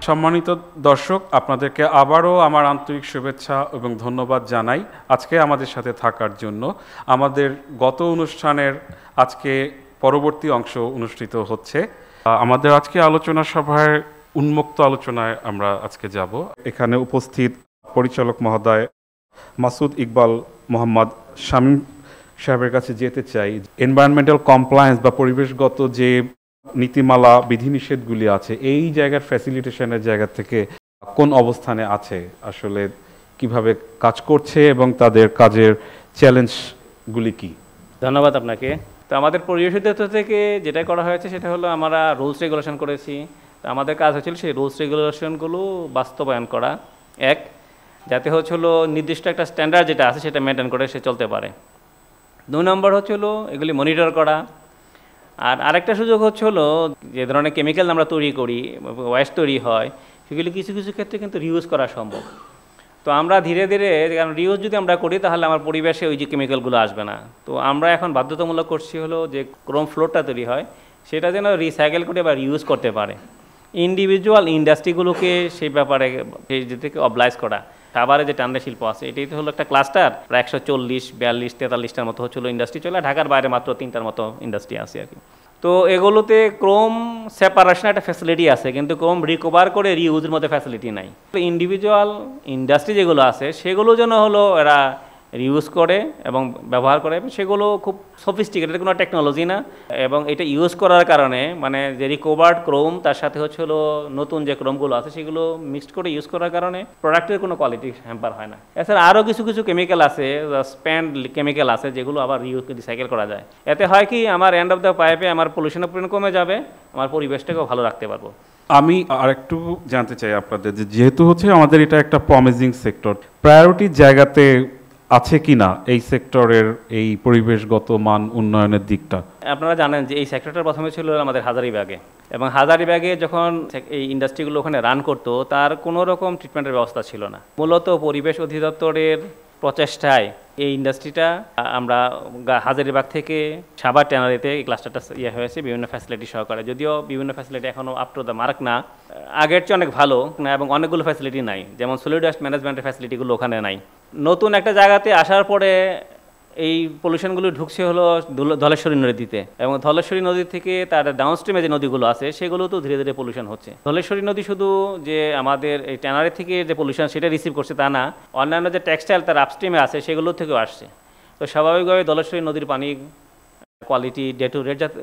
সম্মানিত দর্শক, আপনাদেরকে আবারও আমার আন্তরিক শুভেচ্ছা এবং ধন্যবাদ জানাই আজকে আমাদের সাথে থাকার জন্য। আমাদের গত অনুষ্ঠানের আজকে পরবর্তী অংশ অনুষ্ঠিত হচ্ছে। আমাদের আজকে আলোচনা সভায় উন্মুক্ত আলোচনায় আমরা আজকে যাব। এখানে উপস্থিত পরিচালক মহোদয় মাসুদ ইকবাল মোহাম্মদ শামীম সাহেবের কাছে যেতে চাই। এনভায়রনমেন্টাল কমপ্লায়েন্স বা পরিবেশগত যে নীতিমালা বিধিনিষেধগুলি আছে, এই জায়গার ফ্যাসিলিটেশনের জায়গা থেকে কোন অবস্থানে আছে, আসলে কিভাবে কাজ করছে এবং তাদের কাজের চ্যালেঞ্জগুলি কি? ধন্যবাদ আপনাকে। তো আমাদের পরিবেশ অধিদপ্তর থেকে যেটা করা হয়েছে সেটা হলো আমরা রুলস রেগুলেশন করেছি। তো আমাদের কাজ হচ্ছিল সেই রুলস রেগুলেশনগুলো বাস্তবায়ন করা, এক যাতে হলো নির্দিষ্ট একটা স্ট্যান্ডার্ড যেটা আছে সেটা মেনটেন করে সে চলতে পারে। 2 নম্বর হলো এগুলি মনিটর করা। আর আরেকটা সুযোগ হলো যে ধরনের কেমিক্যাল আমরা তৈরি করি, ওয়েস্ট তৈরি হয়, সেগুলি কিছু কিছু ক্ষেত্রে কিন্তু রিউজ করা সম্ভব। তো আমরা ধীরে ধীরে, কারণ রিউজ যদি আমরা করি তাহলে আমার পরিবেশে ওই যে কেমিক্যালগুলো আসবে না। তো আমরা এখন বাধ্যতামূলক করছি যে ক্রোম ফ্লোরটা তৈরি হয় সেটা যেন রিসাইকেল করে বা রিউজ করতে পারে। ইন্ডিভিজুয়াল ইন্ডাস্ট্রিগুলোকে সেই ব্যাপারে সেই থেকে অবলাইজ করা। সাভারে যে টান্ডা শিল্প আছে এটাই তো হলো একটা ক্লাস্টার, প্রায় 140, 42, 43টার মতো ইন্ডাস্ট্রি চলে। ঢাকার বাইরে মাত্র 3টার মতো ইন্ডাস্ট্রি আছে আর কি। তো এগুলোতে ক্রোম সেপারেশন একটা ফ্যাসিলিটি আছে, কিন্তু ক্রোম রিকভার করে রিউজের মধ্যে ফ্যাসিলিটি নাই। ইন্ডিভিজুয়াল ইন্ডাস্ট্রি যেগুলো আছে সেগুলো যেন এরা রিউজ করে এবং ব্যবহার করে, সেগুলো খুব সফিস্টিকেটেড কোনো টেকনোলজি না। এবং এটা ইউজ করার কারণে মানে যে রিকভার্ড ক্রোম তার সাথে নতুন যে ক্রোমগুলো আছে সেগুলো মিক্সড করে ইউজ করার কারণে প্রোডাক্টের কোনো কোয়ালিটি হ্যাম্পার হয় না। এছাড়া আরও কিছু কিছু কেমিক্যাল আছে, স্প্যান্ড কেমিক্যাল আছে যেগুলো আবার রিসাইকেল করা যায়। এতে হয় কি, আমার এন্ড অফ দ্য পাইপে আমার পলিউশনের পরিমাণ কমে যাবে, আমার পরিবেশটাকেও ভালো রাখতে পারবো। আমি আরেকটু জানতে চাই আপনাদের, যেহেতু আমাদের এটা একটা প্রমিজিং সেক্টর, প্রায়োরিটির জায়গাতে আছে কি না এই সেক্টরের এই পরিবেশগত মান উন্নয়নের দিকটা? আপনারা জানেন যে এই সেক্টরটা প্রথমে ছিল আমাদের হাজারীবাগে, এবং হাজারীবাগে যখন এই ইন্ডাস্ট্রিগুলো ওখানে রান করতো তার কোনো রকম ট্রিটমেন্টের ব্যবস্থা ছিল না। মূলত পরিবেশ অধিদপ্তরের প্রচেষ্টায় এই ইন্ডাস্ট্রিটা আমরা হাজারীবাগ থেকে সাভার ট্যানারিতে এই ক্লাস্টারটা হয়েছে বিভিন্ন ফ্যাসিলিটি সহকারে। যদিও বিভিন্ন ফ্যাসিলিটি এখনও আপ টু দ্য মার্ক না, আগের চেয়ে অনেক ভালো না, এবং অনেকগুলো ফ্যাসিলিটি নাই, যেমন সলিড ওয়েস্ট ম্যানেজমেন্টের ফ্যাসিলিটিগুলো ওখানে নাই। নতুন একটা জায়গাতে আসার পরে এই পলিউশনগুলো ঢুকছে ধলেশ্বরী নদীতে, এবং ধলেশ্বরী নদী থেকে তার ডাউনস্ট্রিমে যে নদীগুলো আছে সেগুলো তো ধীরে ধীরে পলিউশন হচ্ছে। ধলেশ্বরী নদী শুধু যে আমাদের এই ট্যানারি থেকে যে পলিউশন সেটা রিসিভ করছে তা না, অন্যান্য যে টেক্সটাইল তার আপস্ট্রিমে আছে সেগুলো থেকেও আসছে। তো স্বাভাবিকভাবে ধলেশ্বরী নদীর পানির কোয়ালিটি ডেটোরিয়েট যাতে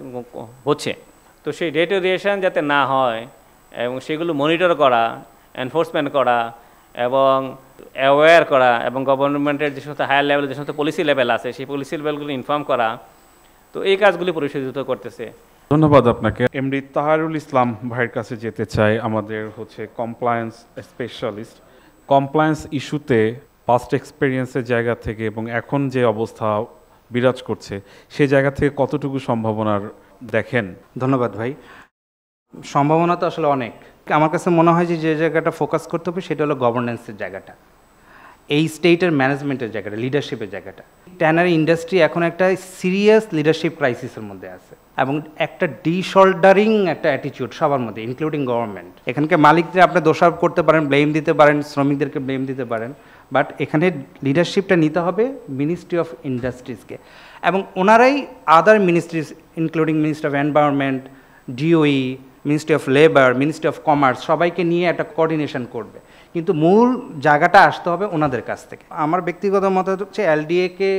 হচ্ছে, তো সেই ডেটোরিয়েশন যাতে না হয় এবং সেগুলো মনিটর করা, এনফোর্সমেন্ট করা এবং অ্যাওয়্যার করা, এবং গভর্নমেন্টের যে সমস্ত হায়ার লেভেল যে সমস্ত পলিসি লেভেল আছে সেই পলিসি লেভেলগুলো ইনফর্ম করা, তো এই কাজগুলি পরিশোধিত করতেছে। ধন্যবাদ আপনাকে। এমডি তাহারুল ইসলাম ভাইয়ের কাছে যেতে চাই, আমাদের কমপ্লায়েন্স স্পেশালিস্ট। কমপ্লায়েন্স ইস্যুতে পাস্ট এক্সপেরিয়েন্সের জায়গা থেকে এবং এখন যে অবস্থা বিরাজ করছে সেই জায়গা থেকে কতটুকু সম্ভাবনার দেখেন? ধন্যবাদ ভাই। সম্ভাবনা তো আসলে অনেক। আমার কাছে মনে হয় যে জায়গাটা ফোকাস করতে হবে সেটা হলো গভর্নেন্সের জায়গাটা, এই স্টেটের ম্যানেজমেন্টের জায়গাটা, লিডারশিপের জায়গাটা। ট্যানারি ইন্ডাস্ট্রি এখন একটা সিরিয়াস লিডারশিপ ক্রাইসিসের মধ্যে আছে, এবং একটা ডিশোল্ডারিং একটা অ্যাটিটিউড সবার মধ্যে, ইনক্লুডিং গভর্নমেন্ট। এখানকে মালিকদের আপনি দোষারোপ করতে পারেন, ব্লেম দিতে পারেন, শ্রমিকদেরকে ব্লেম দিতে পারেন, বাট এখানে লিডারশিপটা নিতে হবে মিনিস্ট্রি অফ ইন্ডাস্ট্রিজকে, এবং ওনারাই other ministries including ministry of environment, DOE, ministry of labour, ministry of commerce, সবাইকে নিয়ে একটা কোঅর্ডিনেশন করবে। কিন্তু মূল জায়গাটা আসতে হবে ওনাদের কাছ থেকে। আমার ব্যক্তিগত মত হচ্ছে এলডিএকে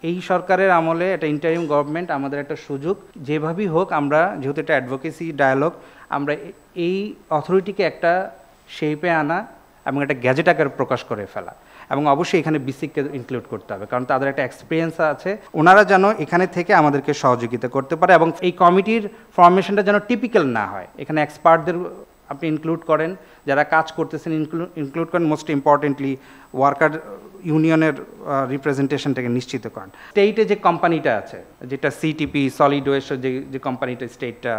এই সরকারের আমলে একটা ইন্টারিম গভর্নমেন্ট, আমাদের একটা সুযোগ, যেভাবেই হোক আমরা, যেহেতু এটা অ্যাডভোকেসি ডায়ালগ, আমরা এই অথরিটিকে একটা শেপে আনা এবং একটা গ্যাজেট আকারে প্রকাশ করে ফেলা, এবং অবশ্যই এখানে বিসিককে ইনক্লুড করতে হবে, কারণ তাদের একটা এক্সপিরিয়েন্স আছে, ওনারা যেন এখানে থেকে আমাদেরকে সহযোগিতা করতে পারে, এবং এই কমিটির ফরমেশনটা যেন টিপিক্যাল না হয়। এখানে এক্সপার্টদের আপনি ইনক্লুড করেন, যারা কাজ করতেছেন ইনক্লুড করেন, মোস্ট ইম্পর্টেন্টলি ওয়ার্কার ইউনিয়নের রিপ্রেজেন্টেশনটাকে নিশ্চিত করেন। স্টেটে যে কোম্পানিটা আছে, যেটা সিটিপি সলিড ওয়েস্ট যে কোম্পানিটা স্টেটটা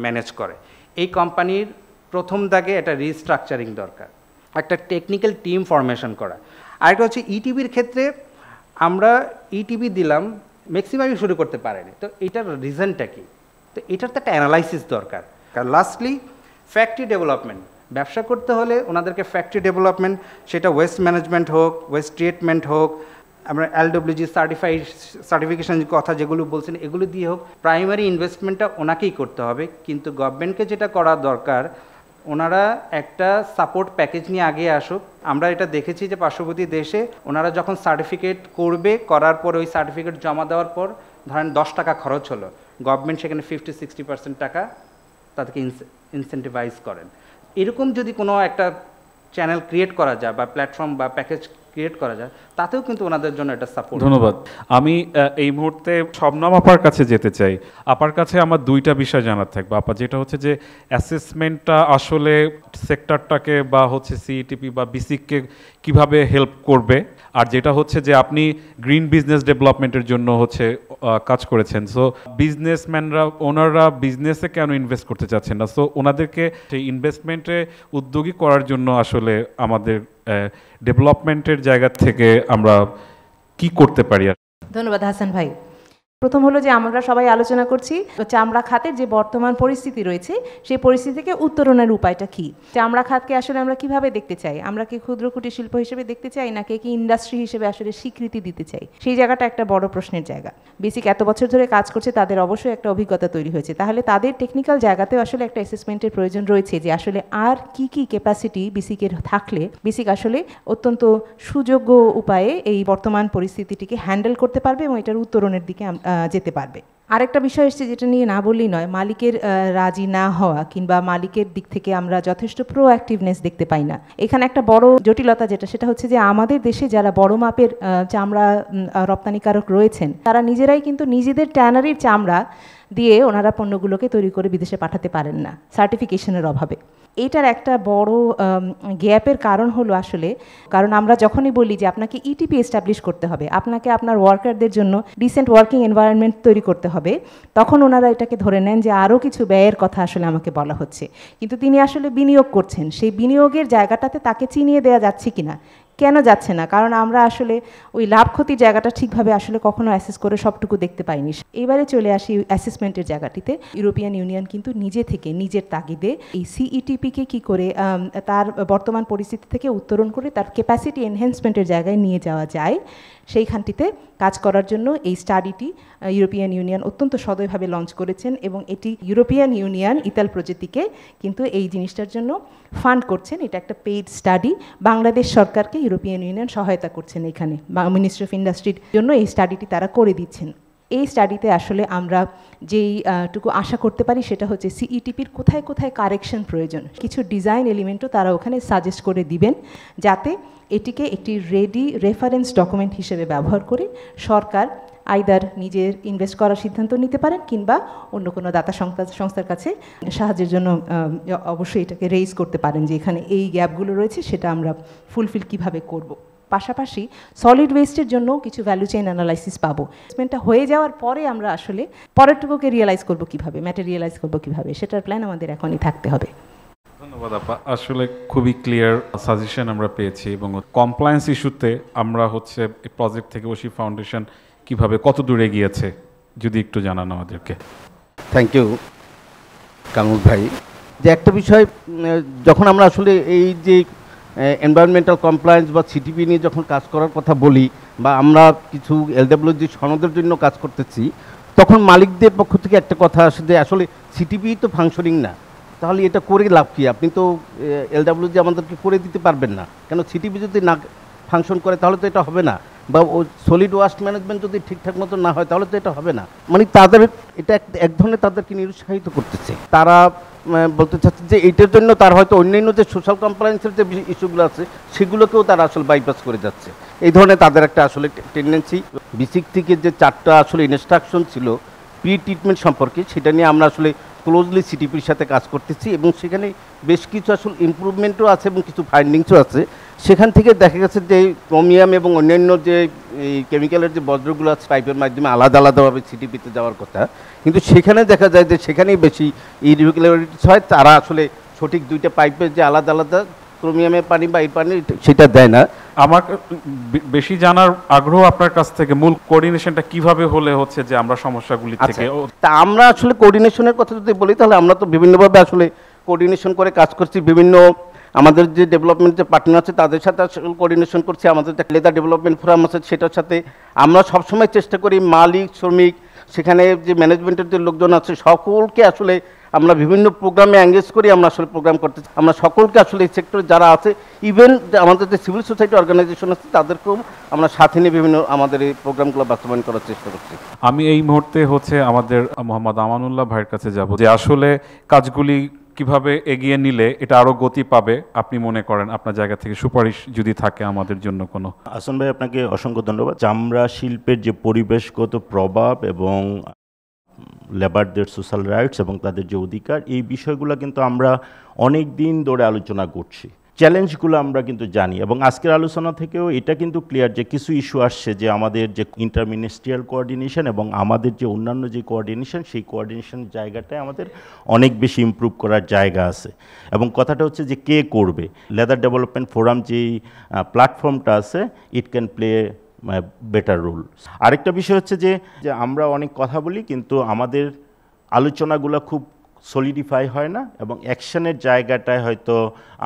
ম্যানেজ করে, এই কোম্পানির প্রথম দাগে একটা রিস্ট্রাকচারিং দরকার, একটা টেকনিক্যাল টিম ফরমেশন করা। আরেকটা হচ্ছে ইটিভির ক্ষেত্রে আমরা ইটিভি দিলাম, ম্যাক্সিমামই শুরু করতে পারেনি, তো এটার রিজনটা কি? তো এটার তো একটা অ্যানালাইসিস দরকার। কারণ লাস্টলি ফ্যাক্টরি ডেভেলপমেন্ট, ব্যবসা করতে হলে ওনাদেরকে ফ্যাক্টরি ডেভেলপমেন্ট, সেটা ওয়েস্ট ম্যানেজমেন্ট হোক, ওয়েস্ট ট্রিটমেন্ট হোক, আমরা LWG সার্টিফিকেশন কথা যেগুলো বলছেন এগুলো দিয়ে হোক, প্রাইমারি ইনভেস্টমেন্টটা ওনাকেই করতে হবে। কিন্তু গভর্নমেন্টকে যেটা করা দরকার, ওনারা একটা সাপোর্ট প্যাকেজ নিয়ে আগে আসুক। আমরা এটা দেখেছি যে পার্শ্ববর্তী দেশে ওনারা যখন সার্টিফিকেট করবে, করার পর ওই সার্টিফিকেট জমা দেওয়ার পর ধরেন 10 টাকা খরচ হলো, গভর্নমেন্ট সেখানে 50-60% টাকা তাদেরকে ইনসেন্টিভাইজ করেন। এরকম যদি কোনো একটা চ্যানেল ক্রিয়েট করা যায় বা প্ল্যাটফর্ম বা প্যাকেজ ক্রিয়েট করা যায়, তাতেও কিন্তু ওনাদের জন্য একটা সাপোর্ট। ধন্যবাদ। আমি এই মুহূর্তে শবনম আপার কাছে যেতে চাই। আপার কাছে আমার দুইটা বিষয় জানার থাকবে আপা, যেটা হচ্ছে যে অ্যাসেসমেন্টটা আসলে সেক্টরটাকে বা হচ্ছে সিইটিপি বা বিসিককে কিভাবে হেল্প করবে, আর যেটা হচ্ছে যে আপনি গ্রিন বিজনেস ডেভেলপমেন্টের জন্য হচ্ছে কাজ করেছেন। সো বিজনেসম্যানরা, ওনারা বিজনেসে কেন ইনভেস্ট করতে চাচ্ছেন না? সো ওনাদেরকে সেই ইনভেস্টমেন্টে উদ্যোগী করার জন্য আসলে আমাদের ডেভেলপমেন্টের জায়গা থেকে আমরা কি করতে পারি? ধন্যবাদ হাসান ভাই। প্রথম হলো যে আমরা সবাই আলোচনা করছি চামড়া খাতের যে বর্তমান পরিস্থিতি রয়েছে, সেই পরিস্থিতি থেকে উত্তরণের উপায়টা কি। চামড়া খাতকে আসলে আমরা কিভাবে দেখতে চাই? আমরা কি ক্ষুদ্র কুটির শিল্প হিসেবে দেখতে চাই, নাকি কি ইন্ডাস্ট্রি হিসেবে আসলে স্বীকৃতি দিতে চাই? সেই জায়গাটা একটা বড় প্রশ্নের জায়গা। বেসিক এত বছর ধরে কাজ করছে, তাদের অবশ্যই একটা অভিজ্ঞতা তৈরি হয়েছে। তাহলে তাদের টেকনিক্যাল জায়গাতেও আসলে একটা অ্যাসেসমেন্টের প্রয়োজন রয়েছে, যে আসলে আর কি কি ক্যাপাসিটি বিসিকের থাকলে বিসিক আসলে অত্যন্ত সুযোগ্য উপায়ে এই বর্তমান পরিস্থিতিটিকে হ্যান্ডেল করতে পারবে এবং এটার উত্তরণের দিকে যেতে পারবে। আরেকটা বিষয় এসছে যেটা নিয়ে না বললেই নয়, মালিকের রাজি না হওয়া কিংবা মালিকের দিক থেকে আমরা যথেষ্ট প্রোঅ্যাক্টিভনেস দেখতে পাই না। এখানে একটা বড় জটিলতা সেটা হচ্ছে যে আমাদের দেশে যারা বড় মাপের চামড়া রপ্তানিকারক রয়েছেন, তারা নিজেরাই কিন্তু নিজেদের ট্যানারির চামড়া দিয়ে ওনারা পণ্যগুলোকে তৈরি করে বিদেশে পাঠাতে পারেন না সার্টিফিকেশনের অভাবে। এইটার একটা বড় গ্যাপের কারণ হলো আসলে, কারণ আমরা যখনই বলি যে আপনাকে ইটিপি এস্টাবলিশ করতে হবে, আপনাকে আপনার ওয়ার্কারদের জন্য ডিসেন্ট ওয়ার্কিং এনভায়রনমেন্ট তৈরি করতে হবে, তখন ওনারা এটাকে ধরে নেন যে আরও কিছু ব্যয়ের কথা আসলে আমাকে বলা হচ্ছে। কিন্তু তিনি আসলে বিনিয়োগ করছেন, সেই বিনিয়োগের জায়গাটাতে তাকে চিনিয়ে দেওয়া যাচ্ছে কিনা, কেন যাচ্ছে না? কারণ আমরা আসলে ওই লাভ ক্ষতির জায়গাটা ঠিকভাবে আসলে কখনো অ্যাসেস করে সবটুকু দেখতে পাইনি। এবারে চলে আসি অ্যাসেসমেন্টের জায়গাটিতে। ইউরোপিয়ান ইউনিয়ন কিন্তু নিজে থেকে নিজের তাগিদে এই সিইটিপিকে কী করে তার বর্তমান পরিস্থিতি থেকে উত্তরণ করে তার ক্যাপাসিটি এনহ্যান্সমেন্টের জায়গায় নিয়ে যাওয়া যায়, সেইখানটিতে কাজ করার জন্য এই স্টাডিটি ইউরোপিয়ান ইউনিয়ন অত্যন্ত সদয়ভাবে লঞ্চ করেছেন এবং এটি ইউরোপিয়ান ইউনিয়ন ইতাল প্রজেক্টকে কিন্তু এই জিনিসটার জন্য ফান্ড করছেন। এটা একটা পেইড স্টাডি। বাংলাদেশ সরকারকে ইউরোপিয়ান ইউনিয়ন সহায়তা করছেন এখানে, মিনিস্ট্রি অফ ইন্ডাস্ট্রির জন্য এই স্টাডিটি তারা করে দিচ্ছেন। এই স্টাডিতে আসলে আমরা যেইটুকু আশা করতে পারি সেটা হচ্ছে সিইটিপির কোথায় কোথায় কারেকশন প্রয়োজন, কিছু ডিজাইন এলিমেন্টও তারা ওখানে সাজেস্ট করে দিবেন, যাতে এটিকে একটি রেডি রেফারেন্স ডকুমেন্ট হিসেবে ব্যবহার করে সরকার আইদার নিজের ইনভেস্ট করার সিদ্ধান্ত নিতে পারেন কিংবা অন্য কোনো দাতা সংস্থার কাছে সাহায্যের জন্য অবশ্যই এটাকে রেইজ করতে পারেন যে এখানে এই গ্যাপগুলো রয়েছে, সেটা আমরা ফুলফিল কিভাবে করব। পাশাপাশি সলিড ওয়েস্টের জন্য কিছু ভ্যালু চেইন অ্যানালাইসিস পাবো। ইনভেস্টমেন্টটা হয়ে যাওয়ার পরে আমরা আসলে পরেরটুকুকে রিয়েলাইজ করবো কীভাবে, ম্যাটেরিয়ালাইজ করবো কীভাবে, সেটার প্ল্যান আমাদের এখনই থাকতে হবে। ধন্যবাদ আপা, আসলে খুবই ক্লিয়ার সাজেশন আমরা পেয়েছি এবং কমপ্লায়েন্স ইস্যুতে আমরা হচ্ছে এই প্রজেক্ট থেকে ওশি ফাউন্ডেশন কিভাবে কত দূরে গিয়েছে যদি একটু জানান আমাদেরকে। থ্যাংক ইউ কামরুল ভাই। যে একটা বিষয়, যখন আমরা আসলে এই যে এনভায়রনমেন্টাল কমপ্লায়েন্স বা সিটিপি নিয়ে যখন কাজ করার কথা বলি বা আমরা কিছু LWG সনদের জন্য কাজ করতেছি, তখন মালিকদের পক্ষ থেকে একটা কথা আসে যে আসলে সিটিপি তো ফাংশনিং না, তাহলে এটা করে লাভ কী? আপনি তো LWG আমাদেরকে করে দিতে পারবেন না, কেন সিটিপি যদি না ফাংশন করে তাহলে তো এটা হবে না, বা ও সলিড ওয়েস্ট ম্যানেজমেন্ট যদি ঠিকঠাক মতো না হয় তাহলে তো এটা হবে না। মানে তাদের এটা এক ধরনের তাদেরকে নিরুৎসাহিত করতেছে। তারা বলতে চাচ্ছে যে এইটার জন্য তার হয়তো অন্যান্য যে সোশ্যাল কমপ্লায়েন্সের যে ইস্যুগুলো আছে সেগুলোকেও তারা আসলে বাইপাস করে যাচ্ছে। এই ধরনের তাদের একটা আসলে টেন্ডেন্সি। বিসিক থেকে যে 4টা আসলে ইনস্ট্রাকশন ছিল প্রি ট্রিটমেন্ট সম্পর্কে, সেটা নিয়ে আমরা আসলে ক্লোজলি সিটিপির সাথে কাজ করতেছি এবং সেখানে বেশ কিছু আসলে ইমপ্রুভমেন্টও আছে এবং কিছু ফাইন্ডিংসও আছে। সেখান থেকে দেখা গেছে যে ক্রোমিয়াম এবং অন্যান্য যে এই কেমিক্যালের যে বজ্রগুলো আছে পাইপের মাধ্যমে আলাদা আলাদাভাবে সিটিপিতে যাওয়ার কথা, কিন্তু সেখানে দেখা যায় যে সেখানেই বেশি ইরেগুলারিটিস হয়। তারা আসলে সঠিক 2টা পাইপের যে আলাদা আলাদা ক্রোমিয়ামের পানি বা এই পানি সেটা দেয় না। আমার বেশি জানার আগ্রহ আপনার কাছ থেকে, মূল কোঅর্ডিনেশনটা কিভাবে হলে হচ্ছে যে আমরা সমস্যাগুলি থেকে। তা আমরা আসলে কোঅর্ডিনেশনের কথা যদি বলি তাহলে আমরা তো বিভিন্নভাবে আসলে কোঅর্ডিনেশন করে কাজ করছি। বিভিন্ন আমাদের যে ডেভেলপমেন্ট যে পার্টনার আছে তাদের সাথে কোঅর্ডিনেশন করছি, আমাদের যে লেদার ডেভেলপমেন্ট ফোরাম আছে সেটার সাথে আমরা সবসময় চেষ্টা করি মালিক শ্রমিক সেখানে যে ম্যানেজমেন্টের যে লোকজন আছে সকলকে আসলে আমরা বিভিন্ন প্রোগ্রামে এঙ্গেজ করি, আমরা আসলে প্রোগ্রাম করতে আমরা সকলকে আসলে এই সেক্টরে যারা আছে ইভেন আমাদের যে সিভিল সোসাইটি অর্গানাইজেশন আছে তাদেরকেও আমরা সাথে নিয়ে বিভিন্ন আমাদের এই প্রোগ্রামগুলো বাস্তবায়ন করার চেষ্টা করছি। আমি এই মুহূর্তে হচ্ছে আমাদের মোহাম্মদ আমানুল্লাহ ভাইয়ের কাছে যাব, যে আসলে কাজগুলি কিভাবে এগিয়ে নিলে এটা আরো গতি পাবে আপনি মনে করেন, আপনার জায়গা থেকে সুপারিশ যদি থাকে আমাদের জন্য কোনো। আসন ভাই আপনাকে অসংখ্য ধন্যবাদ। চামড়া শিল্পের যে পরিবেশগত প্রভাব এবং লেবারদের সোশ্যাল রাইটস এবং তাদের যে অধিকার, এই বিষয়গুলো কিন্তু আমরা অনেক দিন ধরে আলোচনা করছি, চ্যালেঞ্জগুলো আমরা কিন্তু জানি এবং আজকের আলোচনা থেকেও এটা কিন্তু ক্লিয়ার যে কিছু ইস্যু আসছে যে আমাদের যে ইন্টারমিনিস্ট্রিয়াল কোঅর্ডিনেশন এবং আমাদের যে অন্যান্য যে কোঅর্ডিনেশন, সেই কোঅর্ডিনেশন জায়গাটায় আমাদের অনেক বেশি ইমপ্রুভ করার জায়গা আছে। এবং কথাটা হচ্ছে যে কে করবে, লেদার ডেভেলপমেন্ট ফোরাম যেই প্ল্যাটফর্মটা আছে, it can play better role. আরেকটা বিষয় হচ্ছে যে আমরা অনেক কথা বলি কিন্তু আমাদের আলোচনাগুলো খুব সলিডিফাই হয় না এবং অ্যাকশনের জায়গাটায় হয়তো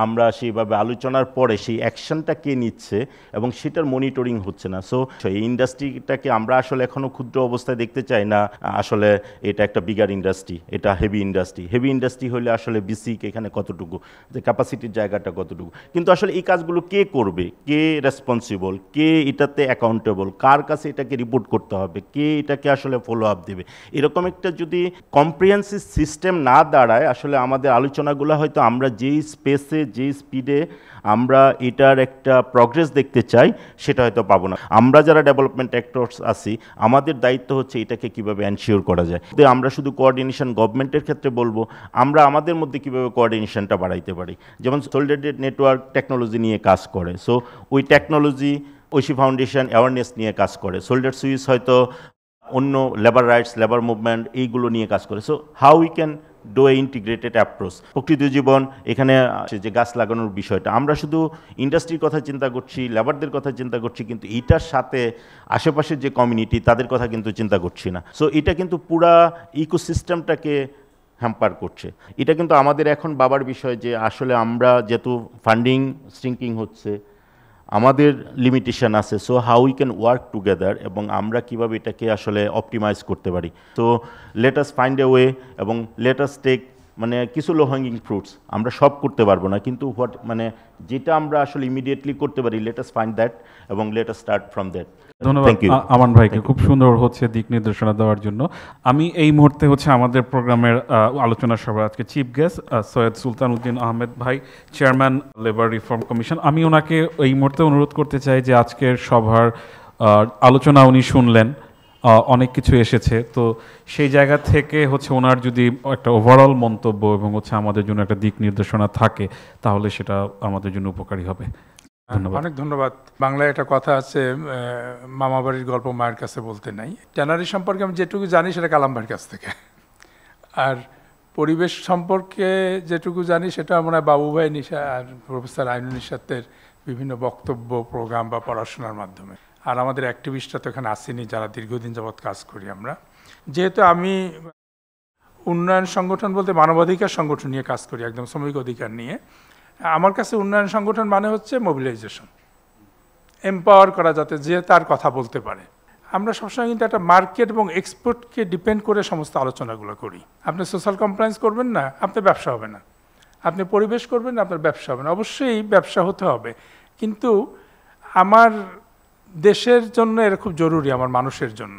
আমরা সেইভাবে আলোচনার পরে সেই অ্যাকশনটা কে নিচ্ছে এবং সেটার মনিটরিং হচ্ছে না। সো এই ইন্ডাস্ট্রিটাকে আমরা আসলে এখনও ক্ষুদ্র অবস্থায় দেখতে চাই না, আসলে এটা একটা বিগার ইন্ডাস্ট্রি, এটা হেভি ইন্ডাস্ট্রি। হেভি ইন্ডাস্ট্রি হলে আসলে বেসিক এখানে কতটুকু, যে ক্যাপাসিটির জায়গাটা কতটুকু, কিন্তু আসলে এই কাজগুলো কে করবে, কে রেসপন্সিবল, কে এটাতে অ্যাকাউন্টেবল, কার কাছে এটাকে রিপোর্ট করতে হবে, কে এটাকে আসলে ফলো আপ দেবে, এরকম একটা যদি কম্প্রিহেন্সিভ সিস্টেম না দাঁড়ায় আসলে আমাদের আলোচনাগুলো হয়তো আমরা যেই স্পেসে যেই স্পিডে আমরা এটার একটা প্রগ্রেস দেখতে চাই সেটা হয়তো পাবো না। আমরা যারা ডেভেলপমেন্ট অ্যাক্টরস আছি আমাদের দায়িত্ব হচ্ছে এটাকে কীভাবে এনশিওর করা যায়। আমরা শুধু কোঅর্ডিনেশন গভর্নমেন্টের ক্ষেত্রে বলবো, আমরা আমাদের মধ্যে কীভাবে কোঅর্ডিনেশনটা বাড়াইতে পারি। যেমন সোলিডারিটি নেটওয়ার্ক টেকনোলজি নিয়ে কাজ করে, সো ওই টেকনোলজি ঐশী ফাউন্ডেশন অ্যাওয়ারনেস নিয়ে কাজ করে, সোলিডার সুইস হয়তো অন্য লেবার রাইটস, লেবার মুভমেন্ট এইগুলো নিয়ে কাজ করে। So how we can do a integrated approach. প্রকৃতি জীবন এখানে যে গাছ লাগানোর বিষয়টা, আমরা শুধু ইন্ডাস্ট্রির কথা চিন্তা করছি, লেবারদের কথা চিন্তা করছি, কিন্তু এইটার সাথে আশেপাশের যে কমিউনিটি তাদের কথা কিন্তু চিন্তা করছি না। সো এটা কিন্তু পুরা ইকোসিস্টেমটাকে হ্যাম্পার করছে। এটা কিন্তু আমাদের এখন বাবার বিষয় যে আসলে আমরা যেহেতু ফান্ডিং স্ট্রিঙ্কিং হচ্ছে, আমাদের লিমিটেশন আছে, so how we can work together এবং আমরা কীভাবে এটাকে আসলে অপটিমাইজ করতে পারি। তো let us find a way এবং লেট আস টেক, মানে কিছু লো হ্যাঙ্গিং ফ্রুটস, আমরা সব করতে পারবো না, কিন্তু হোয়াট মানে যেটা আমরা আসলে ইমিডিয়েটলি করতে পারি, লেট আস ফাইন্ড দ্যাট এবং let us start from that. ধন্যবাদ আমান ভাইকে খুব সুন্দর হচ্ছে দিক নির্দেশনা দেওয়ার জন্য। আমি এই মুহূর্তে হচ্ছে আমাদের প্রোগ্রামের আলোচনা সভায় আজকে চিফ গেস্ট সৈয়দ সুলতান উদ্দিন আহমেদ ভাই, চেয়ারম্যান লেবার রিফর্ম কমিশন। আমি ওনাকে এই মুহূর্তে অনুরোধ করতে চাই যে আজকের সভার আলোচনা উনি শুনলেন, অনেক কিছু এসেছে, তো সেই জায়গা থেকে হচ্ছে ওনার যদি একটা ওভারঅল মন্তব্য এবং হচ্ছে আমাদের জন্য একটা দিক নির্দেশনা থাকে তাহলে সেটা আমাদের জন্য উপকারী হবে। অনেক ধন্যবাদ। বাংলায় একটা কথা আছে, মামাবাড়ির গল্প মায়ের কাছে বলতে নাই। ট্যানারি সম্পর্কে আমি যেটুকু জানি সেটা কালাম ভাইয়ের কাছ থেকে, আর পরিবেশ সম্পর্কে যেটুকু জানি সেটা মনে হয় বাবু ভাই নিশা আর প্রফেসর আইনুল নিশাতের বিভিন্ন বক্তব্য, প্রোগ্রাম বা পড়াশোনার মাধ্যমে। আর আমাদের অ্যাক্টিভিস্টরা তো এখানে আসেনি, যারা দীর্ঘদিন যাবৎ কাজ করি আমরা। যেহেতু আমি উন্নয়ন সংগঠন বলতে মানবাধিকার সংগঠন নিয়ে কাজ করি, একদম শ্রমিক অধিকার নিয়ে, আমার কাছে উন্নয়ন সংগঠন মানে হচ্ছে মোবিলাইজেশন, এম্পাওয়ার করা যাতে যে তার কথা বলতে পারে। আমরা সবসময় কিন্তু একটা মার্কেট এবং এক্সপোর্টকে ডিপেন্ড করে সমস্ত আলোচনাগুলো করি। আপনি সোশ্যাল কমপ্লায়েন্স করবেন না, আপনার ব্যবসা হবে না। আপনি পরিবেশ করবেন না, আপনার ব্যবসা হবে না। অবশ্যই ব্যবসা হতে হবে, কিন্তু আমার দেশের জন্য এটা খুব জরুরি, আমার মানুষের জন্য।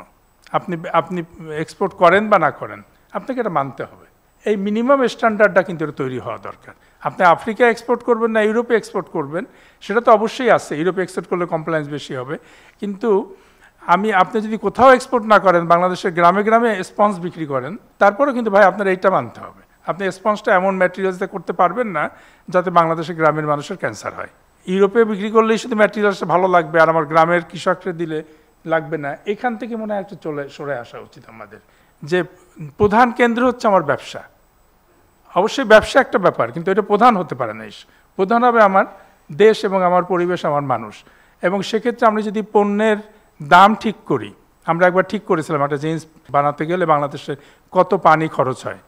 আপনি এক্সপোর্ট করেন বা না করেন, আপনাকে এটা মানতে হবে। এই মিনিমাম স্ট্যান্ডার্ডটা কিন্তু এটা তৈরি হওয়া দরকার। আপনি আফ্রিকা এক্সপোর্ট করবেন না ইউরোপে এক্সপোর্ট করবেন, সেটা তো অবশ্যই আছে। ইউরোপে এক্সপোর্ট করলে কমপ্লায়েন্স বেশি হবে, কিন্তু আপনি যদি কোথাও এক্সপোর্ট না করেন, বাংলাদেশের গ্রামে গ্রামে স্পঞ্জ বিক্রি করেন, তারপরেও কিন্তু ভাই আপনার এইটা মানতে হবে। আপনি স্পঞ্জটা এমন ম্যাটেরিয়ালসে করতে পারবেন না যাতে বাংলাদেশের গ্রামের মানুষের ক্যান্সার হয়। ইউরোপে বিক্রি করলেই শুধু ম্যাটেরিয়ালসটা ভালো লাগবে আর আমার গ্রামের কৃষককে দিলে লাগবে না। এখান থেকে মনে হয় একটু সরে আসা উচিত আমাদের, যে প্রধান কেন্দ্র হচ্ছে আমার ব্যবসা। অবশ্যই ব্যবসা একটা ব্যাপার, কিন্তু এটা প্রধান হতে পারে না। প্রধান হবে আমার দেশ এবং আমার পরিবেশ, আমার মানুষ। এবং সেক্ষেত্রে আমরা যদি পণ্যের দাম ঠিক করি, আমরা একবার ঠিক করেছিলাম একটা জিনিস বানাতে গেলে বাংলাদেশে কত পানি খরচ হয়,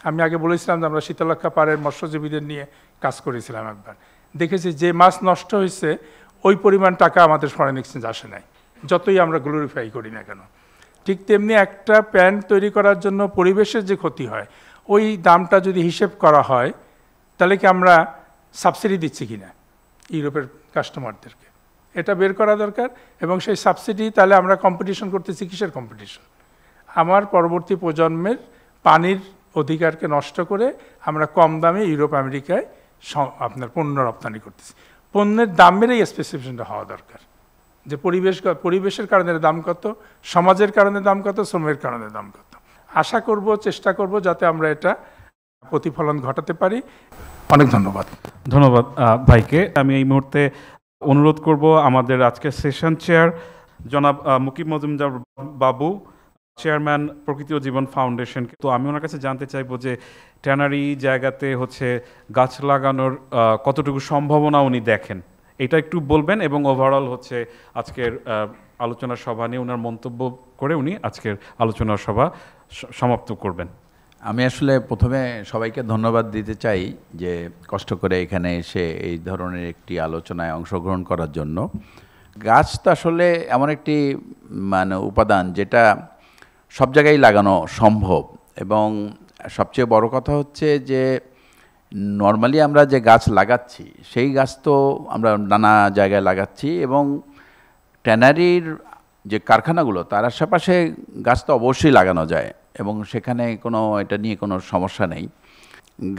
আমি আগে বলেছিলাম যে আমরা শীতলক্ষা পাড়ের মৎস্যজীবীদের নিয়ে কাজ করেছিলাম একবার, দেখেছি যে মাছ নষ্ট হয়েছে ওই পরিমাণ টাকা আমাদের ফরেন এক্সচেঞ্জ আসে নাই, যতই আমরা গ্লোরিফাই করি না কেন। ঠিক তেমনি একটা প্যান্ট তৈরি করার জন্য পরিবেশের যে ক্ষতি হয় ওই দামটা যদি হিসেব করা হয় তাহলে কি আমরা সাবসিডি দিচ্ছি কিনা ইউরোপের কাস্টমারদেরকে, এটা বের করা দরকার। এবং সেই সাবসিডি তাহলে আমরা কম্পিটিশন করতেছি, কিসের কম্পিটিশন? আমার পরবর্তী প্রজন্মের পানির অধিকারকে নষ্ট করে আমরা কম দামে ইউরোপ আমেরিকায় আপনার পণ্য রপ্তানি করতেছি। পণ্যের দামের এই স্পেসিফিকেশনটা হওয়া দরকার, যে পরিবেশের কারণে দাম কত, সমাজের কারণে দাম কত, শ্রমের কারণে দাম কত। আশা করব, চেষ্টা করব যাতে আমরা এটা প্রতিফলন ঘটাতে পারি। অনেক ধন্যবাদ। ধন্যবাদ ভাইকে। আমি এই মুহূর্তে অনুরোধ করব আমাদের আজকের সেশন চেয়ার জনাব মুকিব মজুমদার বাবু, চেয়ারম্যান প্রকৃতি ও জীবন ফাউন্ডেশনকে। তো আমি ওনার কাছে জানতে চাইবো যে ট্যানারি জায়গাতে হচ্ছে গাছ লাগানোর কতটুকু সম্ভাবনা উনি দেখেন, এটা একটু বলবেন, এবং ওভারঅল হচ্ছে আজকের আলোচনা সভা নিয়ে ওনার মন্তব্য করে উনি আজকের আলোচনা সভা সমাপ্ত করবেন। আমি আসলে প্রথমে সবাইকে ধন্যবাদ দিতে চাই যে কষ্ট করে এখানে এসে এই ধরনের একটি আলোচনায় অংশগ্রহণ করার জন্য। গাছ তো আসলে এমন একটি উপাদান যেটা সব জায়গায় লাগানো সম্ভব, এবং সবচেয়ে বড় কথা হচ্ছে যে নর্মালি আমরা যে গাছ লাগাচ্ছি সেই গাছ তো আমরা নানা জায়গায় লাগাচ্ছি, এবং ট্যানারির যে কারখানাগুলো তার আশেপাশে গাছ তো অবশ্যই লাগানো যায়, এবং সেখানে এটা নিয়ে কোনো সমস্যা নেই।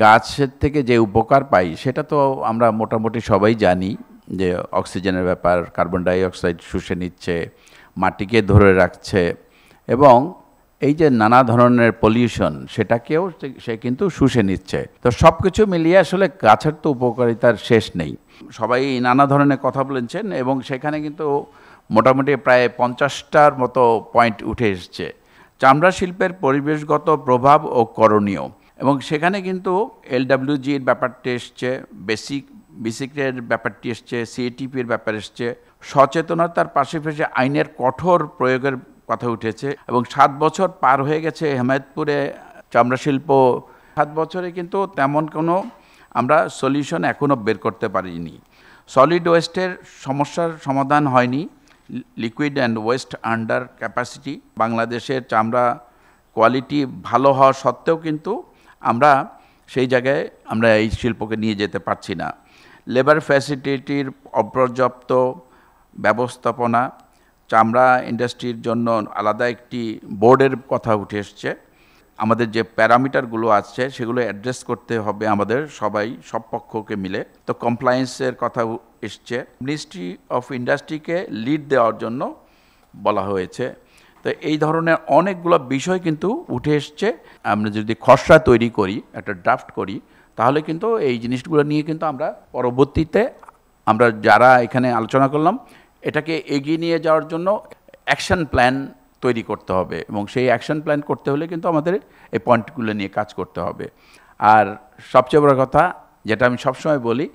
গাছের থেকে যে উপকার পাই সেটা তো আমরা মোটামুটি সবাই জানি, যে অক্সিজেনের ব্যাপার, কার্বন ডাই অক্সাইড শুষে নিচ্ছে, মাটিকে ধরে রাখছে, এবং এই যে নানা ধরনের পলিউশন সেটাকেও সে কিন্তু শুষে নিচ্ছে। তো সব কিছু মিলিয়ে আসলে গাছের তো উপকারিতার শেষ নেই। সবাই নানা ধরনের কথা বলেছেন, এবং সেখানে কিন্তু মোটামুটি প্রায় 50টার মতো পয়েন্ট উঠে এসছে। চামড়া শিল্পের পরিবেশগত প্রভাব ও করণীয়, এবং সেখানে কিন্তু এলডব্লিউজির ব্যাপারটি এসছে, বেসিকের ব্যাপারটি এসছে, সিএটিপির ব্যাপার এসছে, সচেতনতার পাশাপাশি আইনের কঠোর প্রয়োগের কথা উঠেছে। এবং 7 বছর পার হয়ে গেছে হেমায়েতপুরে চামড়া শিল্প, 7 বছরে কিন্তু তেমন কোনো আমরা সলিউশন এখনও বের করতে পারিনি। সলিড ওয়েস্টের সমস্যার সমাধান হয়নি, liquid and West under capacity. বাংলাদেশের চামড়া কোয়ালিটি ভালো হওয়া সত্ত্বেও কিন্তু আমরা সেই জায়গায় আমরা এই শিল্পকে নিয়ে যেতে পারছি না। লেবার ফ্যাসিলিটির অপর্যাপ্ত ব্যবস্থাপনা, চামড়া ইন্ডাস্ট্রির জন্য আলাদা একটি বোর্ডের কথা উঠে এসছে। আমাদের যে প্যারামিটারগুলো আছে সেগুলো অ্যাড্রেস করতে হবে আমাদের সব পক্ষকে মিলে। তো কমপ্লায়েন্সের কথা এসছে, মিনিস্ট্রি অফ ইন্ডাস্ট্রিকে লিড দেওয়ার জন্য বলা হয়েছে। তো এই ধরনের অনেকগুলো বিষয় কিন্তু উঠে এসছে। আমরা যদি খসড়া তৈরি করি, একটা ড্রাফট করি, তাহলে কিন্তু এই জিনিসগুলো নিয়ে কিন্তু আমরা পরবর্তীতে আমরা যারা এখানে আলোচনা করলাম এটাকে এগিয়ে নিয়ে যাওয়ার জন্য অ্যাকশন প্ল্যান তৈরি করতে হবে, এবং সেই অ্যাকশন প্ল্যান করতে হলে কিন্তু আমাদের এই পয়েন্টগুলো নিয়ে কাজ করতে হবে। আর সবচেয়ে বড় কথা যেটা আমি সবসময় বলি,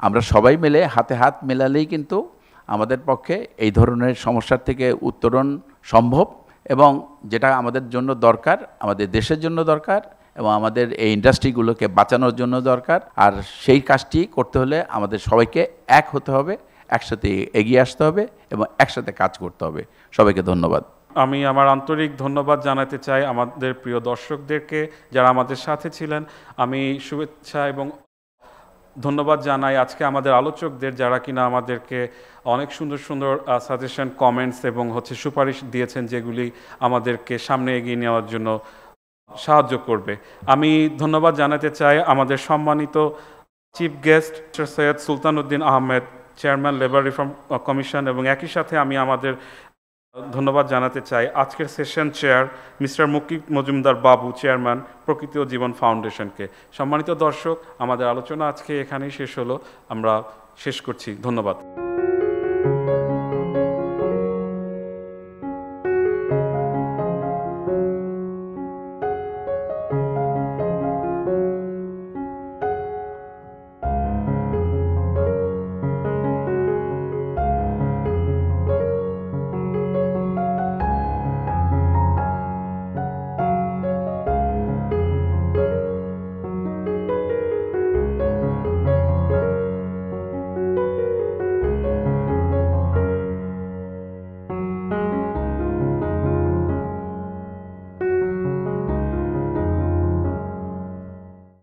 আমরা সবাই মিলে হাতে হাত মেলালেই কিন্তু আমাদের পক্ষে এই ধরনের সমস্যার থেকে উত্তরণ সম্ভব, এবং যেটা আমাদের জন্য দরকার, আমাদের দেশের জন্য দরকার, এবং আমাদের এই ইন্ডাস্ট্রিগুলোকে বাঁচানোর জন্য দরকার। আর সেই কাজটি করতে হলে আমাদের সবাইকে এক হতে হবে, একসাথে এগিয়ে আসতে হবে, এবং একসাথে কাজ করতে হবে। সবাইকে ধন্যবাদ। আমি আমার আন্তরিক ধন্যবাদ জানাতে চাই আমাদের প্রিয় দর্শকদেরকে যারা আমাদের সাথে ছিলেন। আমি শুভেচ্ছা এবং ধন্যবাদ জানাই আজকে আমাদের আলোচকদের যারা কিনা আমাদেরকে অনেক সুন্দর সুন্দর সাজেশন, কমেন্টস এবং সুপারিশ দিয়েছেন, যেগুলি আমাদেরকে সামনে এগিয়ে নেওয়ার জন্য সাহায্য করবে। আমি ধন্যবাদ জানাতে চাই আমাদের সম্মানিত chief guest Syed Sultan Uddin Ahmed, chairman labour reform commission, এবং একই সাথে আমি আমাদের ধন্যবাদ জানাতে চাই আজকের session chair mister Mukib Majumdar বাবু, চেয়ারম্যান প্রকৃতি ও জীবন ফাউন্ডেশনকে। সম্মানিত দর্শক, আমাদের আলোচনা আজকে এখানেই শেষ হলো, আমরা শেষ করছি। ধন্যবাদ।